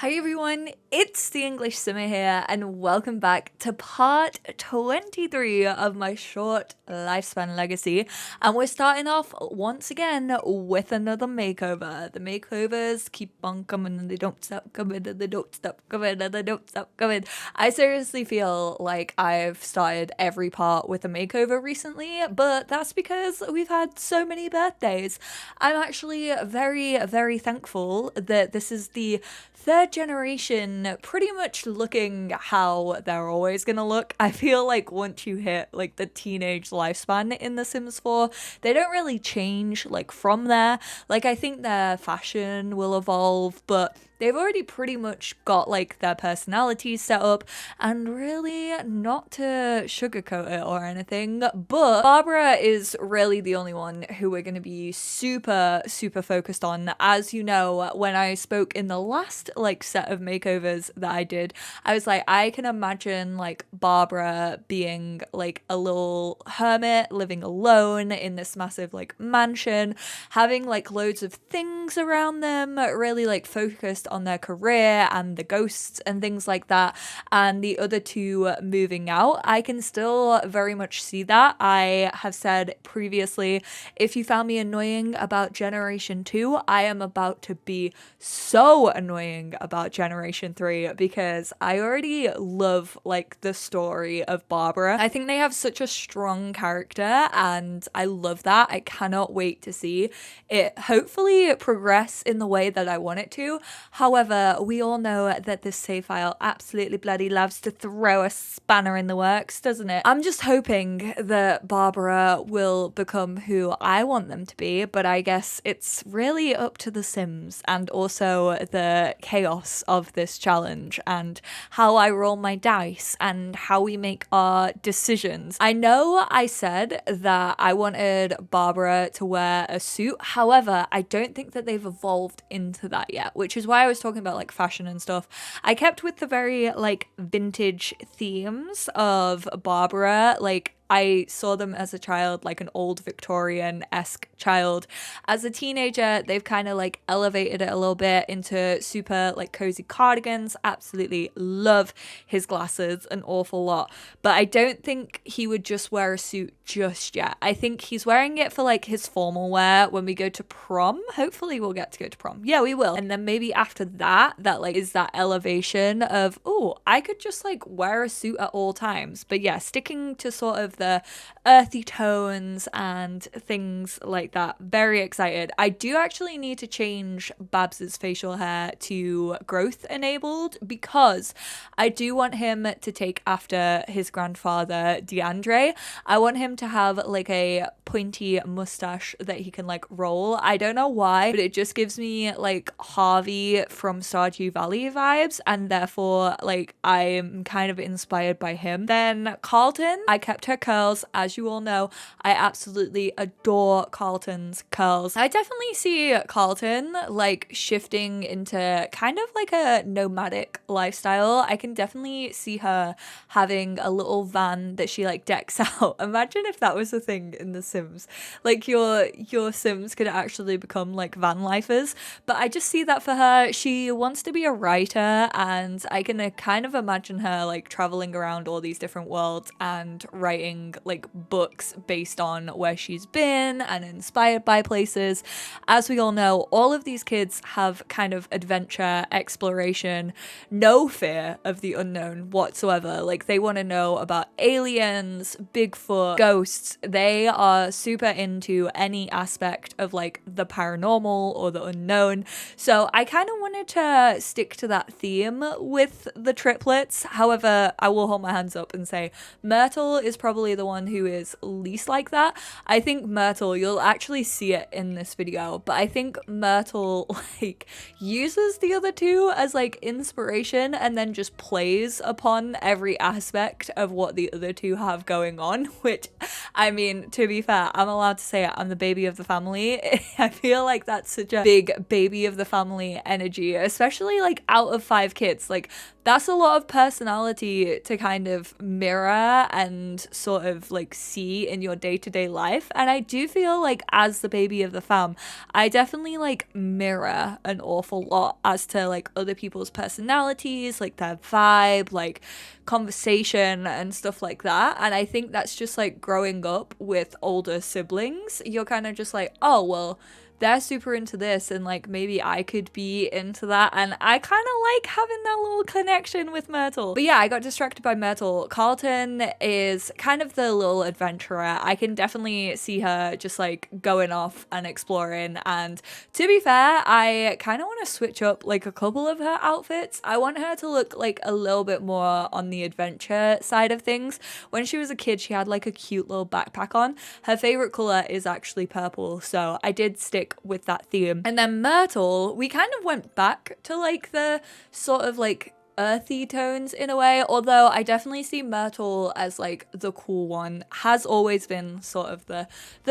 Hi everyone, it's the EnglishSimmer here and welcome back to part 23 of my short lifespan legacy, and we're starting off once again with another makeover. The makeovers keep on coming and they don't stop coming and they don't stop coming and they don't stop coming. I seriously feel like I've started every part with a makeover recently, but that's because we've had so many birthdays. I'm actually very thankful that this is the third generation pretty much looking how they're always gonna look. I feel like once you hit like the teenage lifespan in The Sims 4, they don't really change like from there. Like I think their fashion will evolve, but they've already pretty much got like their personalities set up, and really not to sugarcoat it or anything, but Barbara is really the only one who we're going to be super focused on. As you know, when I spoke in the last like set of makeovers that I did, I was like, I can imagine like Barbara being like a little hermit living alone in this massive like mansion, having like loads of things around them, really like focused on their career and the ghosts and things like that, and the other two moving out. I can still very much see that. I have said previously, if you found me annoying about Generation 2, I am about to be so annoying about Generation 3 because I already love like the story of Barbara. I think they have such a strong character and I love that. I cannot wait to see it hopefully progress in the way that I want it to. However, we all know that this save file absolutely bloody loves to throw a spanner in the works, doesn't it? I'm just hoping that Barbara will become who I want them to be, but I guess it's really up to the Sims and also the chaos of this challenge and how I roll my dice and how we make our decisions. I know I said that I wanted Barbara to wear a suit, however, I don't think that they've evolved into that yet, which is why I was talking about like fashion and stuff. I kept with the very like vintage themes of Barbara. Like I saw them as a child, like an old Victorian-esque child. As a teenager, they've kind of like elevated it a little bit into super like cozy cardigans. Absolutely love his glasses an awful lot. But I don't think he would just wear a suit just yet. I think he's wearing it for like his formal wear when we go to prom. Hopefully we'll get to go to prom. Yeah, we will. And then maybe after that, that like is that elevation of, oh, I could just like wear a suit at all times. But yeah, sticking to sort of the earthy tones and things like that. Very excited. I do actually need to change Babs's facial hair to growth enabled because I do want him to take after his grandfather DeAndre. I want him to have like a pointy mustache that he can like roll. I don't know why, but it just gives me like Harvey from Stardew Valley vibes, and therefore like I'm kind of inspired by him. Then Carlton, I kept her curls. As you all know, I absolutely adore Carlton's curls. I definitely see Carlton like shifting into kind of like a nomadic lifestyle. I can definitely see her having a little van that she like decks out. Imagine if that was a thing in The Sims. Like your Sims could actually become like van lifers. But I just see that for her. She wants to be a writer, and I can kind of imagine her like traveling around all these different worlds and writing like books based on where she's been and inspired by places. As we all know, all of these kids have kind of adventure, exploration, no fear of the unknown whatsoever. Like they want to know about aliens, Bigfoot, ghosts. They are super into any aspect of like the paranormal or the unknown. So I kind of wanted to stick to that theme with the triplets. However, I will hold my hands up and say Myrtle is probably the one who is least like that. I think Myrtle, you'll actually see it in this video, but I think Myrtle like uses the other two as like inspiration and then just plays upon every aspect of what the other two have going on, which I mean, to be fair, fair, I'm allowed to say it. I'm the baby of the family. I feel like that's such a big baby of the family energy, especially like out of 5 kids. Like that's a lot of personality to kind of mirror and sort of like see in your day-to-day life. And I do feel like as the baby of the fam, I definitely like mirror an awful lot as to like other people's personalities, like their vibe, like conversation and stuff like that. And I think that's just like growing up with older siblings. You're kind of just like, oh, well, they're super into this and like maybe I could be into that, and I kind of like having that little connection with Myrtle. But yeah, I got distracted by Myrtle. Carlton is kind of the little adventurer. I can definitely see her just like going off and exploring, and to be fair, I kind of want to switch up like a couple of her outfits. I want her to look like a little bit more on the adventure side of things. When she was a kid, she had like a cute little backpack on. Her favorite color is actually purple, so I did stick with that theme. And then Myrtle, we kind of went back to like the sort of like earthy tones in a way, although I definitely see Myrtle as like the cool one, has always been sort of the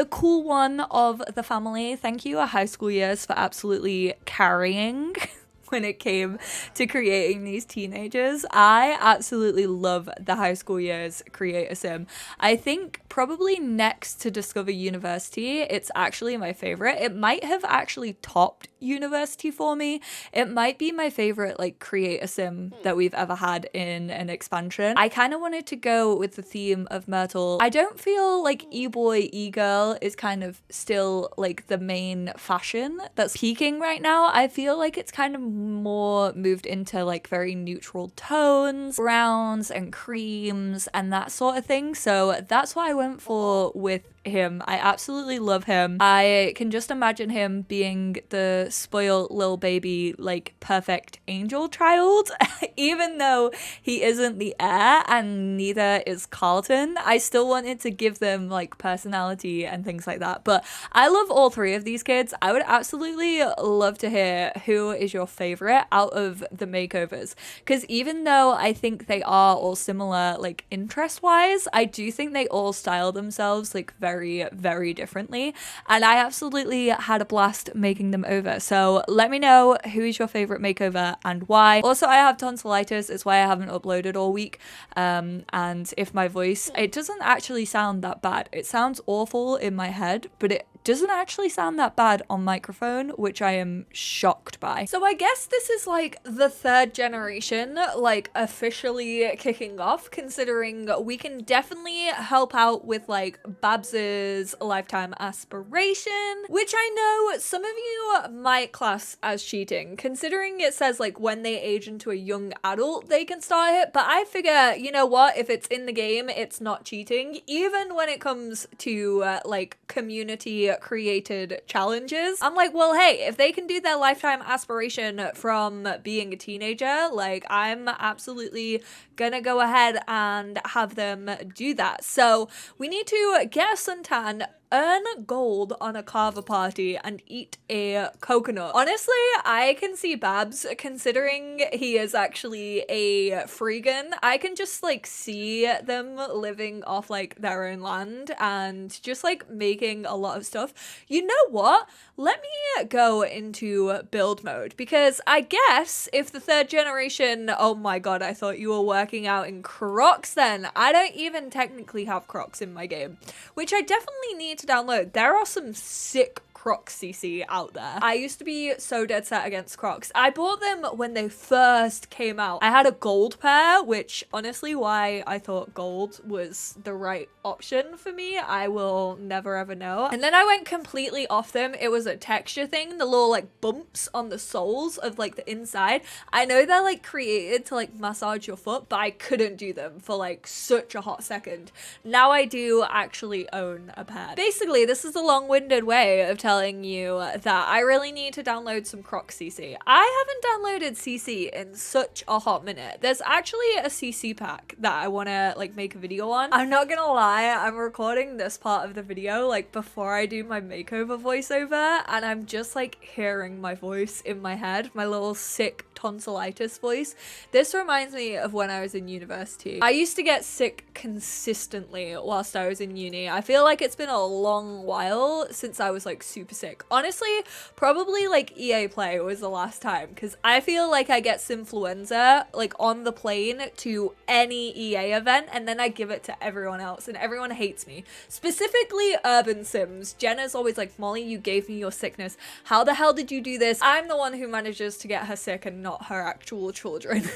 cool one of the family. Thank you, high school years, for absolutely carrying when it came to creating these teenagers. I absolutely love the high school years creator sim. I think probably next to Discover University, it's actually my favorite. It might have actually topped University for me. It might be my favorite like creator sim that we've ever had in an expansion. I kind of wanted to go with the theme of Myrtle. I don't feel like e-boy, e-girl is kind of still like the main fashion that's peaking right now. I feel like it's kind of more moved into like very neutral tones, browns and creams and that sort of thing. So that's what I went for with him. I absolutely love him. I can just imagine him being the spoiled little baby, like perfect angel child. Even though he isn't the heir and neither is Carlton, I still wanted to give them like personality and things like that. But I love all 3 of these kids. I would absolutely love to hear who is your favorite out of the makeovers, because even though I think they are all similar like interest wise, I do think they all style themselves like very, very differently, and I absolutely had a blast making them over. So let me know who is your favorite makeover and why. Also, I have tonsillitis, it's why I haven't uploaded all week, and if my voice, it doesn't actually sound that bad. It sounds awful in my head, but it doesn't actually sound that bad on microphone, which I am shocked by. So I guess this is like the 3rd generation like officially kicking off, considering we can definitely help out with like Babs's lifetime aspiration, which I know some of you might class as cheating, considering it says like when they age into a young adult they can start it. But I figure, you know what, if it's in the game, it's not cheating, even when it comes to like community created challenges. I'm like, well, hey, if they can do their lifetime aspiration from being a teenager, like I'm absolutely gonna go ahead and have them do that. So we need to get a suntan, earn gold on a Carver party, and eat a coconut. Honestly, I can see Babs, considering he is actually a freegan. I can just like see them living off like their own land and just like making a lot of stuff. You know what? Let me go into build mode, because I guess if the 3rd generation, oh my god, I thought you were working out in Crocs then. I don't even technically have Crocs in my game, which I definitely need to download. There are some sick Crocs CC out there. I used to be so dead set against Crocs. I bought them when they first came out. I had a gold pair, which honestly why I thought gold was the right option for me, I will never ever know. And then I went completely off them. It was a texture thing, the little like bumps on the soles of like the inside. I know they're like created to like massage your foot, but I couldn't do them for like such a hot second. Now I do actually own a pair. Basically, this is a long-winded way of telling you that I really need to download some Crocs CC. I haven't downloaded CC in such a hot minute. There's actually a CC pack that I want to like make a video on. I'm not gonna lie, I'm recording this part of the video like before I do my makeover voiceover, and I'm just like hearing my voice in my head, my little sick tonsillitis voice. This reminds me of when I was in university. I used to get sick consistently whilst I was in uni. I feel like it's been a long while since I was like super sick. Honestly, probably like EA Play was the last time, because I feel like I get influenza like on the plane to any EA event, and then I give it to everyone else and everyone hates me. Specifically Urban Sims. Jenna's always like, Molly, you gave me your sickness. How the hell did you do this? I'm the one who manages to get her sick and not her actual children.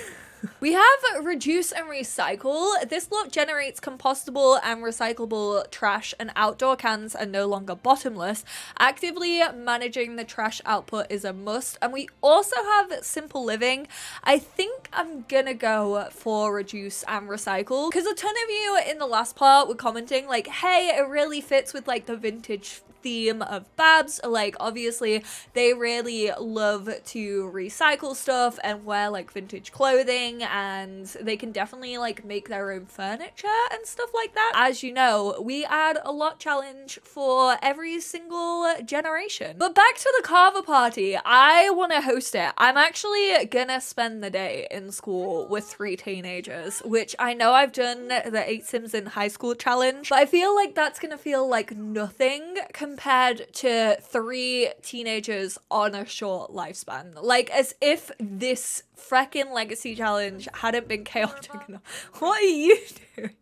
We have reduce and recycle. This lot generates compostable and recyclable trash, and outdoor cans are no longer bottomless. Actively managing the trash output is a must. And we also have simple living. I think I'm gonna go for reduce and recycle, because a ton of you in the last part were commenting like, hey, it really fits with like the vintage theme of Babs. Like, obviously they really love to recycle stuff and wear like vintage clothing, and they can definitely like make their own furniture and stuff like that. As you know, we add a lot challenge for every single generation. But back to the Carver party. I want to host it. I'm actually gonna spend the day in school with 3 teenagers, which I know I've done the 8 Sims in high school challenge, but I feel like that's gonna feel like nothing compared to 3 teenagers on a short lifespan. Like, as if this freckin' legacy challenge hadn't been chaotic enough. What are you doing?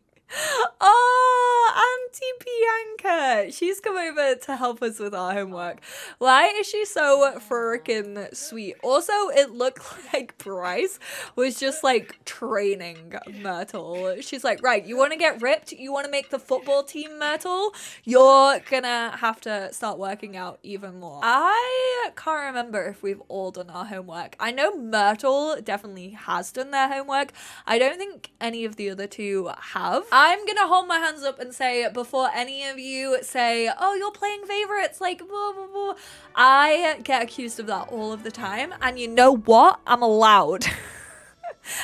Oh, Auntie Bianca. She's come over to help us with our homework. Why is she so freaking sweet? Also, it looked like Bryce was just like training Myrtle. She's like, right, you want to get ripped? You want to make the football team, Myrtle? You're gonna have to start working out even more. I can't remember if we've all done our homework. I know Myrtle definitely has done their homework. I don't think any of the other 2 have. I'm gonna hold my hands up and say, before any of you say, oh, you're playing favorites, like, blah, blah, blah, I get accused of that all of the time. And you know what? I'm allowed.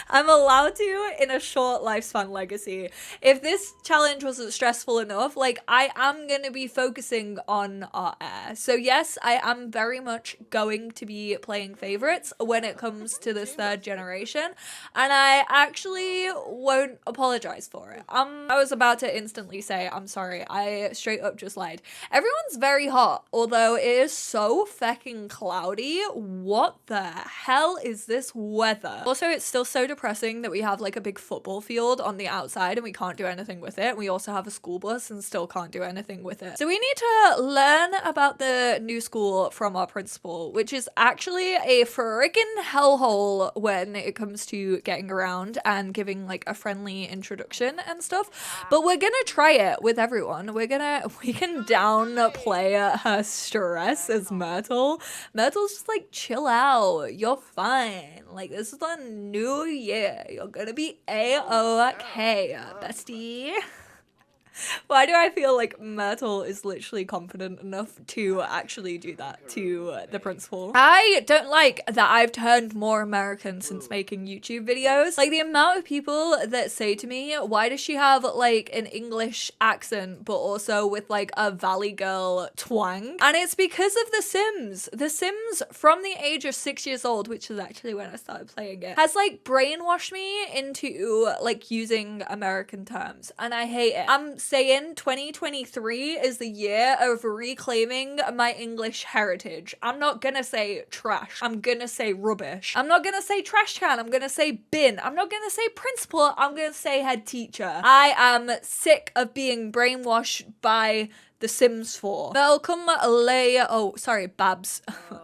I'm allowed to in a short lifespan legacy. If this challenge wasn't stressful enough, like, I am going to be focusing on our air. So yes, I am very much going to be playing favorites when it comes to this 3rd generation, and I actually won't apologize for it. I was about to instantly say, I'm sorry, I straight up just lied. Everyone's very hot, although it is so fucking cloudy. What the hell is this weather? Also, it's still so depressing that we have like a big football field on the outside and we can't do anything with it. We also have a school bus and still can't do anything with it. So we need to learn about the new school from our principal, which is actually a freaking hellhole when it comes to getting around and giving like a friendly introduction and stuff. But we're gonna try it with everyone. We can downplay her stress as Myrtle. Myrtle's just like, chill out, you're fine. Like, this is the new year. You're gonna be A-OK, bestie. Why do I feel like Myrtle is literally confident enough to actually do that to the principal? I don't like that I've turned more American since making YouTube videos. Like, the amount of people that say to me, why does she have like an English accent but also with like a Valley Girl twang? And it's because of The Sims. The Sims, from the age of 6 years old, which is actually when I started playing it, has like brainwashed me into like using American terms, and I hate it. I'm saying 2023 is the year of reclaiming my English heritage. I'm not gonna say trash. I'm gonna say rubbish. I'm not gonna say trash can. I'm gonna say bin. I'm not gonna say principal. I'm gonna say head teacher. I am sick of being brainwashed by The Sims 4. Welcome, Babs.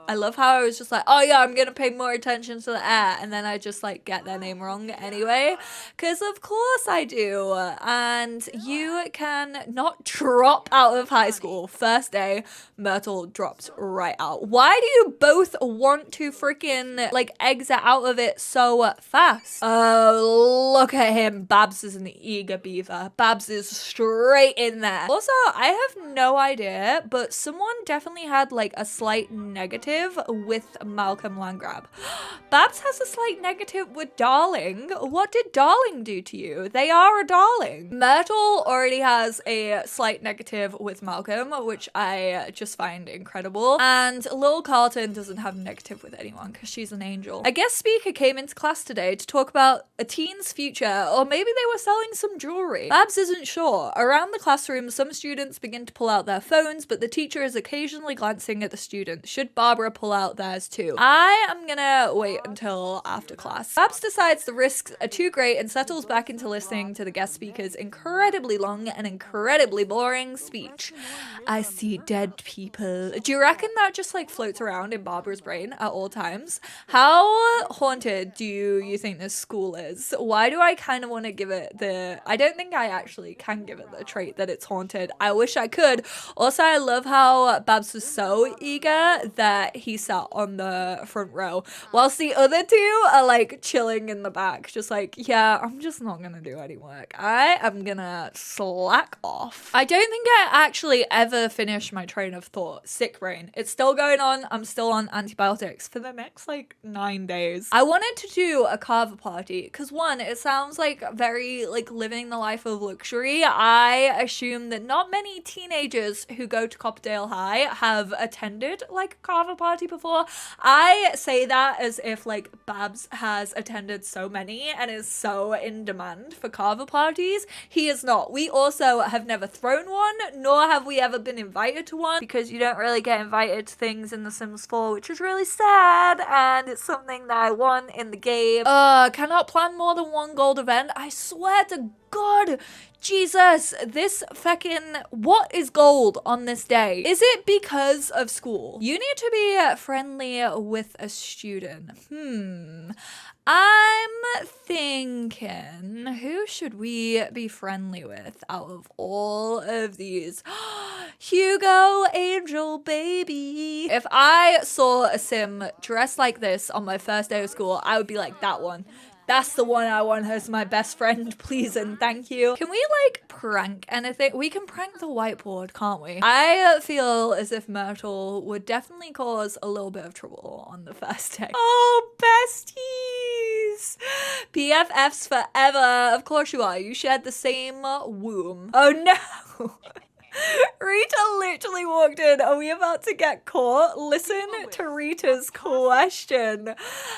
I love how I was just like, oh yeah, I'm gonna pay more attention to the air, and then I just like get their name wrong anyway, because of course I do. And you can not drop out of high school. First day, Myrtle drops right out. Why do you both want to freaking like exit out of it so fast? Oh, look at him. Babs is an eager beaver. Babs is straight in there. Also, I have no idea, but someone definitely had like a slight negative with Malcolm Landgrab. Babs has a slight negative with Darling. What did Darling do to you? They are a darling. Myrtle already has a slight negative with Malcolm, which I just find incredible. And Lil Carlton doesn't have negative with anyone because she's an angel. A guest speaker came into class today to talk about a teen's future, or maybe they were selling some jewelry. Babs isn't sure. Around the classroom, some students begin to pull out their phones, but the teacher is occasionally glancing at the students. Should Barbara pull out theirs too? I am gonna wait until after class. Babs decides the risks are too great and settles back into listening to the guest speaker's incredibly long and incredibly boring speech. I see dead people. Do you reckon that just like floats around in Barbara's brain at all times? How haunted do you think this school is? Why do I kind of want to give it the... I don't think I actually can give it the trait that it's haunted. I wish I could. Also, I love how Babs was so eager that he sat on the front row, whilst the other two are like chilling in the back, just like, yeah, I'm just not gonna do any work. I am gonna slack off. I don't think I actually ever finished my train of thought. Sick brain. It's still going on. I'm still on antibiotics for the next like 9 days. I wanted to do a Carver party because one, it sounds like very like living the life of luxury. I assume that not many teenagers who go to Copperdale High have attended like a Carver party before. I say that as if like Babs has attended so many and is so in demand for Carver parties. He is not. We also have never thrown one, nor have we ever been invited to one, because you don't really get invited to things in The Sims 4, which is really sad, and it's something that I want in the game. Cannot plan more than one gold event. I swear to God, Jesus, this fucking... What is gold on this day? Is it because of school? You need to be friendly with a student. I'm thinking, who should we be friendly with out of all of these? Hugo, angel baby. If I saw a sim dressed like this on my first day of school, I would be like, that one. That's the one I want as my best friend, please and thank you. Can we like prank anything? We can prank the whiteboard, can't we? I feel as if Myrtle would definitely cause a little bit of trouble on the first day. Oh, besties! BFFs forever. Of course you are. You shared the same womb. Oh no! Rita literally walked in. Are we about to get caught? Listen to Rita's question.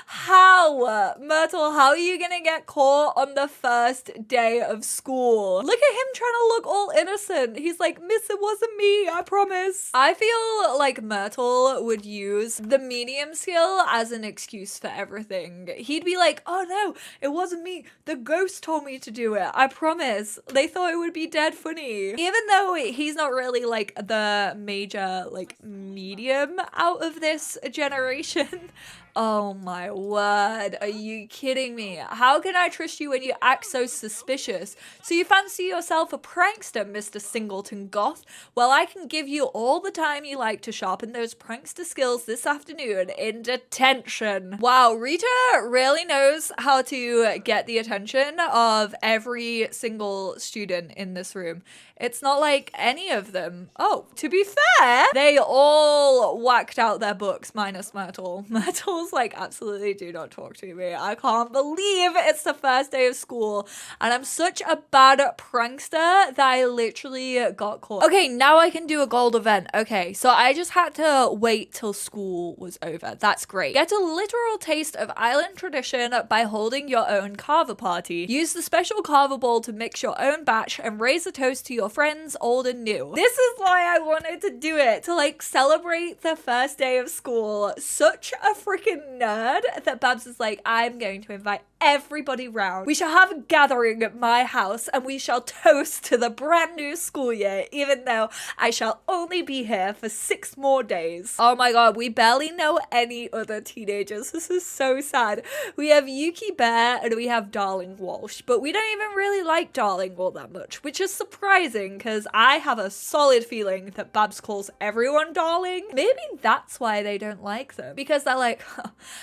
How? Myrtle, how are you gonna get caught on the first day of school? Look at him trying to look all innocent. He's like, miss, it wasn't me, I promise. I feel like Myrtle would use the medium skill as an excuse for everything. He'd be like, oh no, it wasn't me. The ghost told me to do it. I promise. They thought it would be dead funny. Even though he's not really like the major like medium out of this generation. Oh my word, are you kidding me? How can I trust you when you act so suspicious? So you fancy yourself a prankster, Mr. Singleton Goth? Well, I can give you all the time you like to sharpen those prankster skills this afternoon in detention. Wow, Rita really knows how to get the attention of every single student in this room. It's not like any of them. Oh, to be fair, they all whacked out their books minus Myrtle. Myrtle's like, absolutely do not talk to me. I can't believe it's the first day of school and I'm such a bad prankster that I literally got caught. Okay, now I can do a gold event. Okay, so I just had to wait till school was over. That's great. Get a literal taste of island tradition by holding your own Carver party. Use the special Carver bowl to mix your own batch and raise a toast to your friends, old and new. This is why I wanted to do it, to like celebrate the first day of school. Such a freaking nerd that Babs is like, I'm going to invite everybody round. We shall have a gathering at my house and we shall toast to the brand new school year, even though I shall only be here for 6 more days. Oh my god, we barely know any other teenagers. This is so sad. We have Yuki Bear and we have Darling Walsh, but we don't even really like Darling all that much, which is surprising because I have a solid feeling that Babs calls everyone Darling. Maybe that's why they don't like them, because they're like,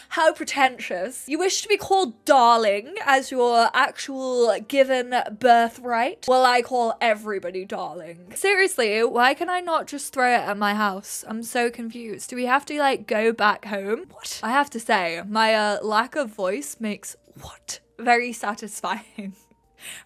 how pretentious. You wish to be called Darling? darling as your actual given birthright, well, I call everybody darling. Seriously, why can I not just throw it at my house? I'm so confused. Do we have to like go back home? What? I have to say, my lack of voice makes what? Very satisfying.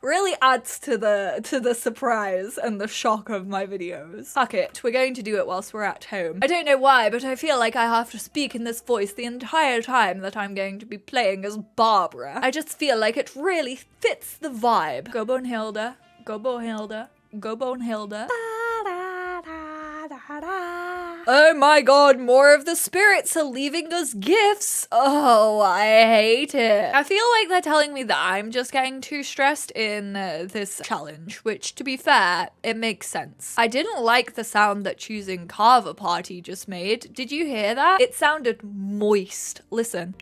Really adds to the surprise and the shock of my videos. Fuck it, we're going to do it whilst we're at home. I don't know why, but I feel like I have to speak in this voice the entire time that I'm going to be playing as Barbara. I just feel like it really fits the vibe. Go Bonehilda, go Bonehilda, go Bonehilda. Oh my god, more of the spirits are leaving us gifts. Oh, I hate it. I feel like they're telling me that I'm just getting too stressed in this challenge, which to be fair, it makes sense. I didn't like the sound that choosing Carver party just made. Did you hear that? It sounded moist. Listen.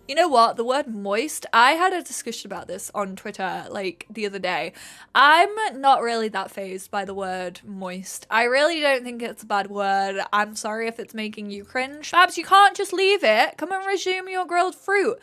You know what? The word moist, I had a discussion about this on Twitter like the other day. I'm not really that fazed by the word moist. I really don't think it's a bad word. I'm sorry if it's making you cringe. Perhaps you can't just leave it. Come and resume your grilled fruit.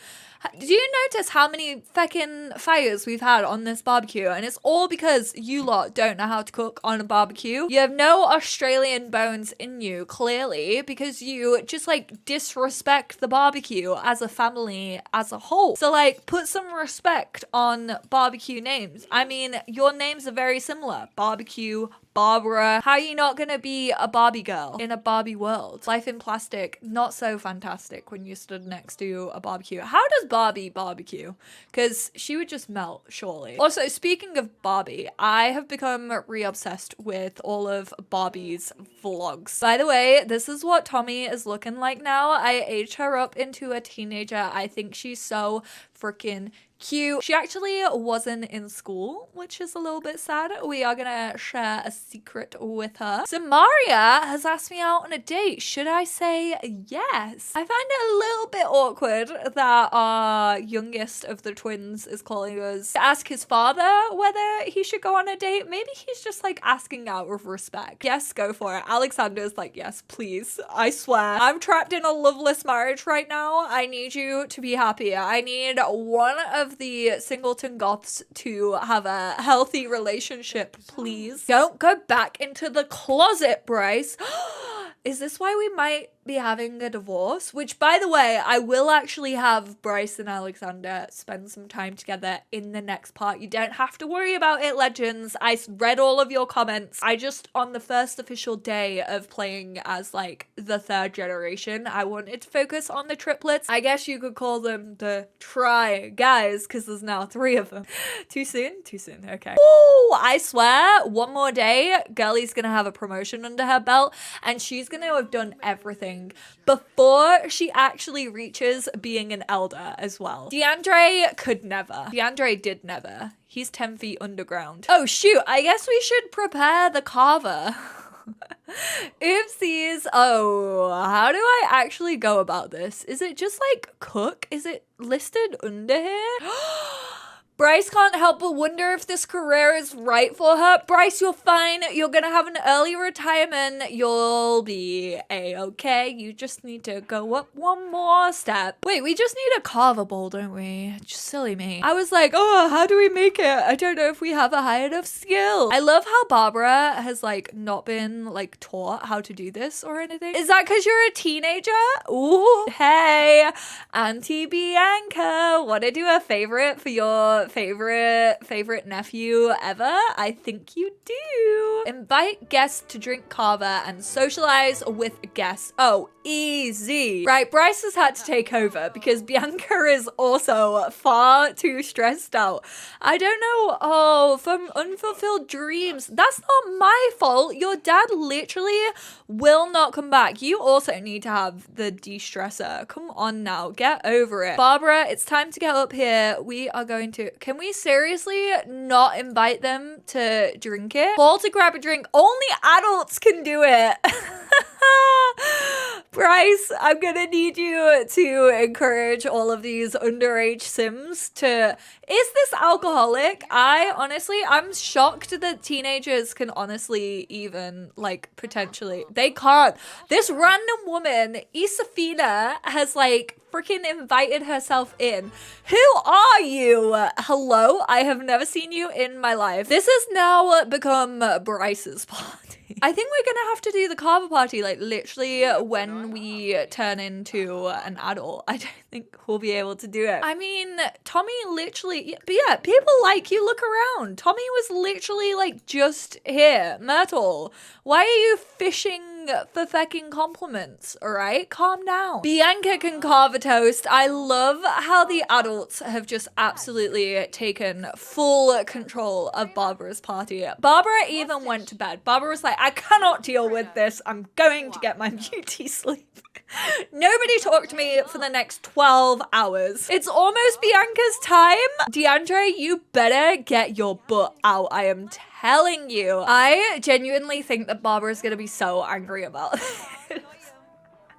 Do you notice how many feckin' fires we've had on this barbecue? And it's all because you lot don't know how to cook on a barbecue. You have no Australian bones in you, clearly, because you just like disrespect the barbecue as a family as a whole. So like put some respect on barbecue names. I mean, your names are very similar. Barbecue, Barbara. How are you not gonna be a Barbie girl in a Barbie world? Life in plastic, not so fantastic when you stood next to a barbecue. How does Barbie barbecue? Because she would just melt, surely. Also, speaking of Barbie, I have become re-obsessed with all of Barbie's vlogs. By the way, this is what Tommy is looking like now. I aged her up into a teenager. I think she's so freaking cute. She actually wasn't in school, which is a little bit sad. We are gonna share a secret with her. So Maria has asked me out on a date. Should I say yes? I find it a little bit awkward that our youngest of the twins is calling us to ask his father whether he should go on a date. Maybe he's just like asking out of respect. Yes, go for it. Alexander's like, yes, please. I swear. I'm trapped in a loveless marriage right now. I need you to be happy. I need one of the singleton goths to have a healthy relationship, please. Don't go back into the closet, Bryce. Is this why we might be having a divorce? Which, by the way, I will actually have Bryce and Alexander spend some time together in the next part. You don't have to worry about it, legends. I read all of your comments. I just, on the first official day of playing as like the third generation, I wanted to focus on the triplets. I guess you could call them the try guys, because there's now 3 of them. Too soon? Too soon, okay. Ooh, I swear, one more day, girlie's gonna have a promotion under her belt, and she's gonna have done everything before she actually reaches being an elder as well. DeAndre could never. DeAndre did never. He's 10 feet underground. Oh shoot, I guess we should prepare the Carver. Oopsies. Oh, how do I actually go about this? Is it just like cook? Is it listed under here? Bryce can't help but wonder if this career is right for her. Bryce, you're fine. You're gonna have an early retirement. You'll be a-okay. You just need to go up one more step. Wait, we just need a Carver bowl, don't we? Just silly me. I was like, oh, how do we make it? I don't know if we have a high enough skill. I love how Barbara has like not been like taught how to do this or anything. Is that because you're a teenager? Ooh, hey, Auntie Bianca, wanna do a favorite for your favorite nephew ever? I think you do. Invite guests to drink Carver and socialize with guests. Oh, easy. Right, Bryce has had to take over because Bianca is also far too stressed out. I don't know. Oh, from unfulfilled dreams. That's not my fault. Your dad literally will not come back. You also need to have the de-stressor. Come on now, get over it. Barbara, it's time to get up here. We are going to, can we seriously not invite them to drink it? Call to grab a drink. Only adults can do it. Bryce, I'm gonna need you to encourage all of these underage Sims to, is this alcoholic? I'm shocked that teenagers can honestly even, like, potentially, they can't. This random woman, Isafina, has, like, freaking invited herself in. Who are you? Hello? I have never seen you in my life. This has now become Bryce's party. I think we're gonna have to do the Carver party, like, literally when we turn into an adult. I don't think we'll be able to do it. I mean, Tommy literally, but yeah, people like you. Look around. Tommy was literally, like, just here. Myrtle, why are you fishing for fecking compliments, alright? Calm down. Bianca can carve a toast. I love how the adults have just absolutely taken full control of Barbara's party. Barbara even went to bed. Barbara was like, I cannot deal with this. I'm going to get my beauty sleep. Nobody talk to me for the next 12 hours. It's almost Bianca's time. DeAndre, you better get your butt out. I am telling you. I genuinely think that Barbara's gonna be so angry about this.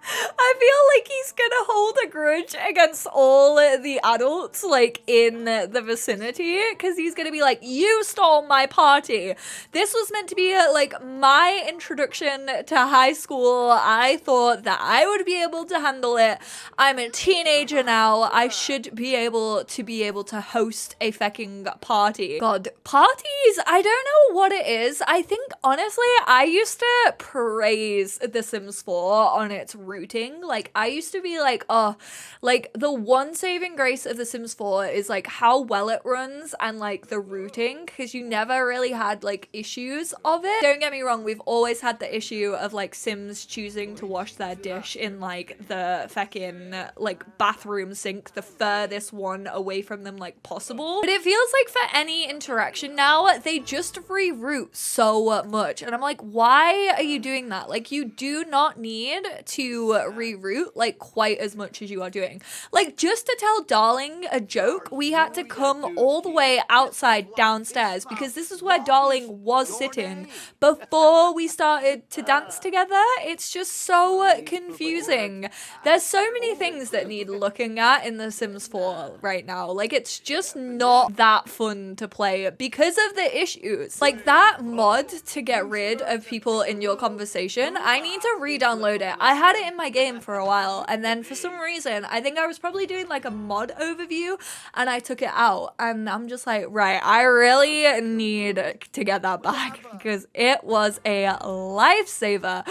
I feel like he's gonna hold a grudge against all the adults, like, in the vicinity, because he's gonna be like, you stole my party. This was meant to be, like, my introduction to high school. I thought that I would be able to handle it. I'm a teenager now. I should be able to host a fecking party. God, parties, I don't know what it is. I think, honestly, I used to praise The Sims 4 on its routing. Like, I used to be like, oh, like, the one saving grace of The Sims 4 is, like, how well it runs and, like, the routing, because you never really had, like, issues of it. Don't get me wrong, we've always had the issue of, like, Sims choosing to wash their dish in, like, the feckin', like, bathroom sink, the furthest one away from them, like, possible. But it feels like for any interaction now, they just reroute so much. And I'm like, why are you doing that? Like, you do not need to reroute, like, quite as much as you are doing. Like, just to tell Darling a joke, we had to come all the way outside downstairs because this is where Darling was sitting before we started to dance together. It's just so confusing. There's so many things that need looking at in The Sims 4 right now. Like, it's just not that fun to play because of the issues. Like, that mod to get rid of people in your conversation, I need to re-download it. I had it in my game for a while, and then for some reason, I think I was probably doing like a mod overview, and I took it out, and I'm just like, right, I really need to get that back because it was a lifesaver.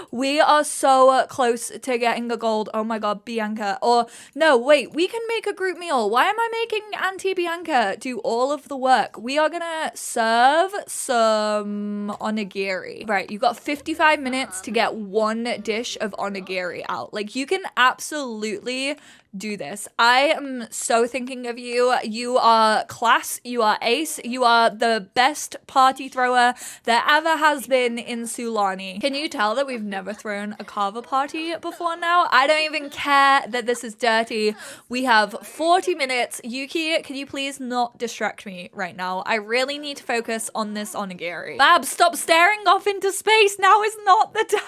We are so close to getting a gold. Oh my god, Bianca. Or no, wait, we can make a group meal. Why am I making Auntie Bianca do all of the work? We are gonna serve some onigiri. Right, you got 55 minutes to get one dish of onigiri out. Like, you can absolutely do this. I am so thinking of you. You are class. You are ace. You are the best party thrower there ever has been in Sulani. Can you tell that we've never thrown a Carver party before now? I don't even care that this is dirty. We have 40 minutes. Yuki, can you please not distract me right now? I really need to focus on this onigiri. Babs, stop staring off into space. Now is not the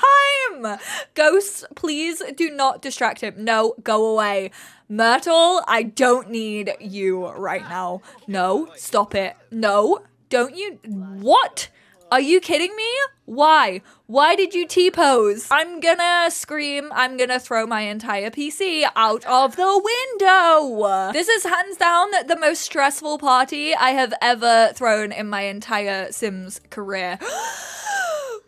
time. Ghosts, please do not distract him. No, go away. Myrtle, I don't need you right now. No, stop it. No, don't you? What? Are you kidding me? Why? Why did you T-pose? I'm gonna scream. I'm gonna throw my entire PC out of the window. This is hands down the most stressful party I have ever thrown in my entire Sims career.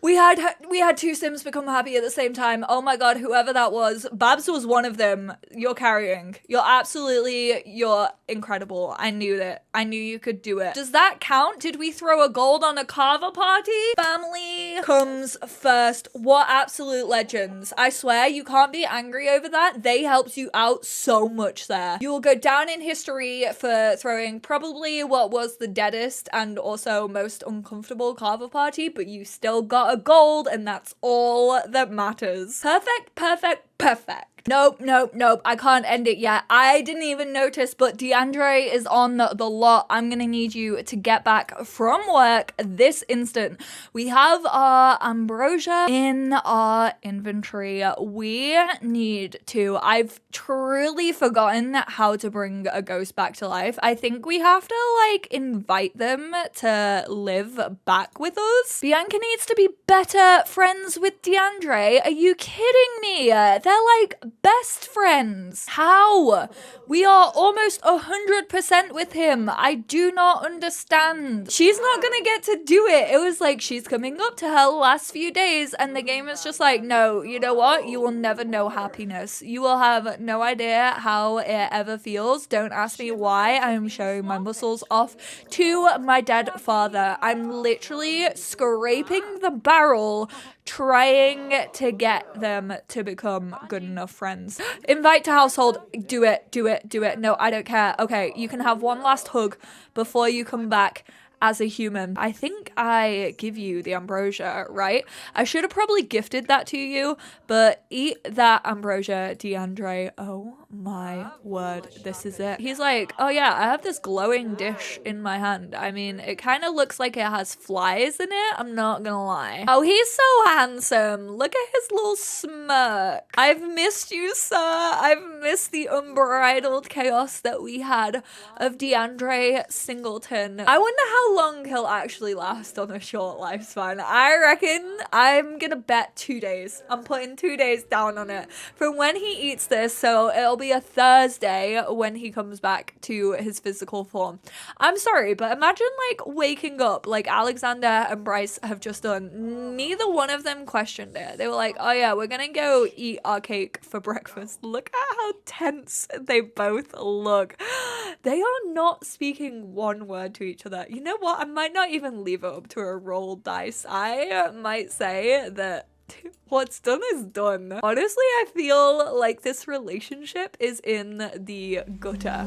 We had two Sims become happy at the same time. Oh my god, whoever that was. Babs was one of them. You're carrying. You're incredible. I knew that. I knew you could do it. Does that count? Did we throw a gold on a Carver party? Family comes first. What absolute legends. I swear you can't be angry over that. They helped you out so much there. You will go down in history for throwing probably what was the deadest and also most uncomfortable Carver party, but you still got a gold, and that's all that matters. Perfect, perfect, perfect. Nope, nope, nope. I can't end it yet. I didn't even notice, but DeAndre is on the lot. I'm gonna need you to get back from work this instant. We have our ambrosia in our inventory. We need to. I've truly forgotten how to bring a ghost back to life. I think we have to like invite them to live back with us. Bianca needs to be better friends with DeAndre. Are you kidding me? They're like best friends. How? We are almost 100% with him. I do not understand. She's not gonna get to do it. It was like she's coming up to her last few days and the game is just like, no, you know what? You will never know happiness. You will have no idea how it ever feels. Don't ask me why I'm showing my muscles off to my dead father. I'm literally scraping the barrel trying to get them to become good enough friends. Invite to household. Do it, do it, do it. No, I don't care. Okay, you can have one last hug before you come back as a human. I think I give you the ambrosia, right? I should have probably gifted that to you, but eat that ambrosia, DeAndre. Oh my word, this is it. He's like, oh yeah, I have this glowing dish in my hand. I mean, it kind of looks like it has flies in it. I'm not gonna lie. Oh, he's so handsome. Look at his little smirk. I've missed you, sir. I've missed the unbridled chaos that we had of DeAndre Singleton. I wonder how long he'll actually last on a short lifespan. I reckon I'm gonna bet 2 days. I'm putting 2 days down on it from when he eats this, so it'll be a Thursday when he comes back to his physical form. I'm sorry, but imagine like waking up like Alexander and Bryce have just done. Neither one of them questioned it. They were like, oh yeah, we're gonna go eat our cake for breakfast. Look at how tense they both look. They are not speaking one word to each other. You know what? I might not even leave it up to a roll dice. I might say that what's done is done. Honestly, I feel like this relationship is in the gutter.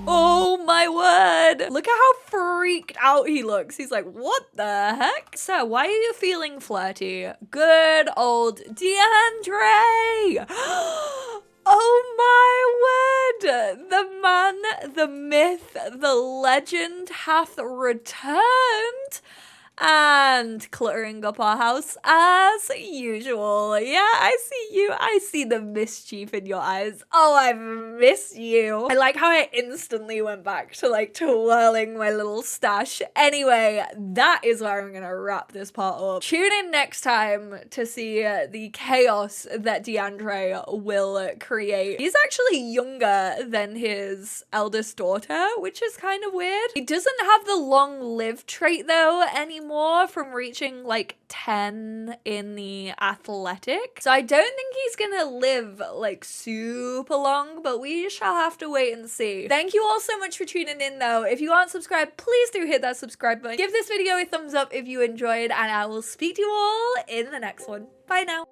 Oh my word. Look at how freaked out he looks. He's like, what the heck? So why are you feeling flirty? Good old DeAndre. Oh my word. The man, the myth, the legend hath returned. And cluttering up our house as usual. Yeah, I see you. I see the mischief in your eyes. Oh, I've missed you. I like how I instantly went back to like twirling my little stash. Anyway, that is where I'm gonna wrap this part up. Tune in next time to see the chaos that DeAndre will create. He's actually younger than his eldest daughter, which is kind of weird. He doesn't have the long-lived trait though anymore from reaching like 10 in the athletic. So I don't think he's gonna live like super long, but we shall have to wait and see. Thank you all so much for tuning in though. If you aren't subscribed, please do hit that subscribe button. Give this video a thumbs up if you enjoyed, and I will speak to you all in the next one. Bye now.